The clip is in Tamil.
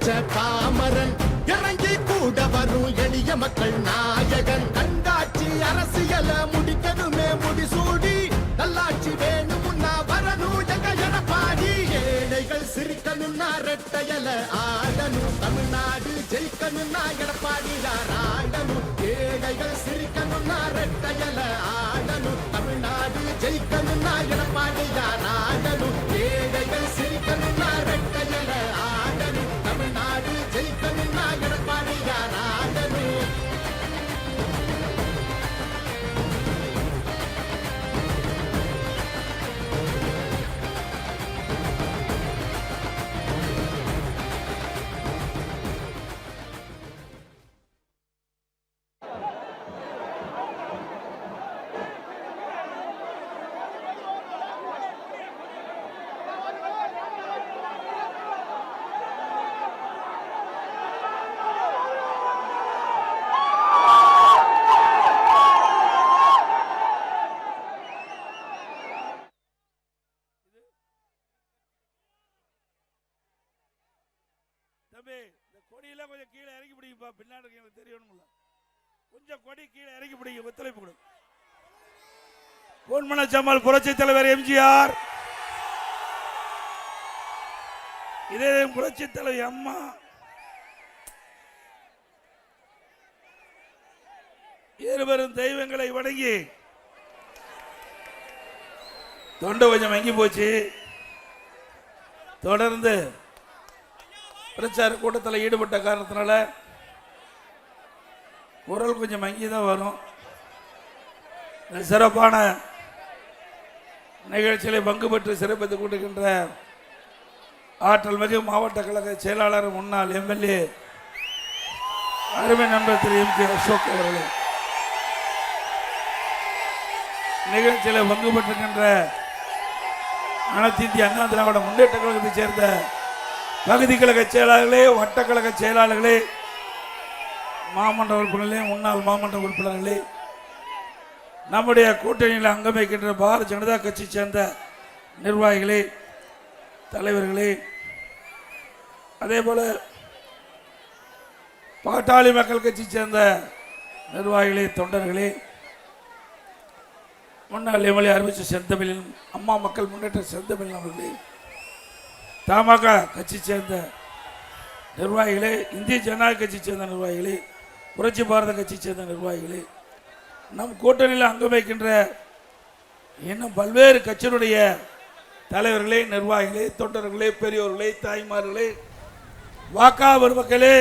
படிச்ச பாமரன் இறங்கி கூட வரும் எளிய மக்கள் நாயகன். கண்டாட்சி அரசியல முடிக்கணுமே முடிசூடி, நல்லாட்சி வேணும்னா வரணும் எங்க எடப்பாடி. ஏழைகள் சிரிக்கணும்னா ரெட்டையல ஆடணும், தமிழ்நாடு ஜெயிக்கணும்னா எடப்பாடி யார் ஆடணும். ஏழைகள் சிரிக்கணும்னா ரெட்டையல ஆடணும், தமிழ்நாடு ஜெயிக்கணும்னா எடப்பாடி யார் ஆடணும். ஏழைகள் சிரிக்கணும்னா ரெட்டையல ஆடணும், தமிழ்நாடு ஜெயிக்கணும்னா எடப்பாடி யார் ஆடணும். தம்பி, இந்த கொடியெல்லாம் கொஞ்சம் கீழே இறக்கி பிடிக்குப்பா, பின்னாடி எனக்கு தெரியணும்ல. கொஞ்சம் கொடி கீழே இறக்கி பிடிக்கும், ஒத்துழைப்பு கொடு. பொன்மனச்சம்மாள் புரட்சி தலைவர் எம்ஜிஆர், இதே புரட்சி தலைவி அம்மா, இருவரும் தெய்வங்களை வணங்கி தொண்டை கொஞ்சம் மங்கி போச்சு. தொடர்ந்து பிரச்சார கூட்டத்தில் ஈடுபட்ட காரணத்தினால குரல் கொஞ்சம் மங்கி தான் வரும். சிறப்பான நிகழ்ச்சிகளை பங்கு பெற்று சிறப்பித்துக் கொண்டிருக்கின்ற ஆற்றல் மிகு மாவட்ட கழக செயலாளர் முன்னாள் எம்எல்ஏ அருமை நண்பர் திரு எம் கே அசோக் அவர்கள், நிகழ்ச்சியில் பங்கு பெற்றிருக்கின்ற அனைத்து இந்திய அண்ணா திராவிட முன்னேற்ற கழகத்தைச் சேர்ந்த பகுதி கழக செயலாளர்களே, வட்டக்கழக செயலாளர்களே, மாமன்ற உறுப்பினர்களே, முன்னாள் மாமன்ற உறுப்பினர்களே, நம்முடைய கூட்டணியில் அங்கம் வைக்கின்ற பாரதிய ஜனதா கட்சி சேர்ந்த நிர்வாகிகளே, தலைவர்களே, அதே போல பாட்டாளி மக்கள் கட்சி சேர்ந்த நிர்வாகிகளே, தொண்டர்களே, முன்னாள் எம்எல்ஏ அறிவிச்ச செந்தமிழின் அம்மா மக்கள் முன்னேற்ற செந்தமிழ் அவர்களே, தமாக கட்சி சேர்ந்த நிர்வாகிகளே, இந்திய ஜனநாயக கட்சி சேர்ந்த நிர்வாகிகளே, புரட்சி பாரத கட்சி சேர்ந்த நிர்வாகிகளே, நம் கூட்டணியில் அங்கம் வைக்கின்ற இன்னும் பல்வேறு கட்சியினுடைய தலைவர்களே, நிர்வாகிகளே, தொண்டர்களே, பெரியோர்களே, தாய்மார்களே, வாக்கா பெருமக்களே,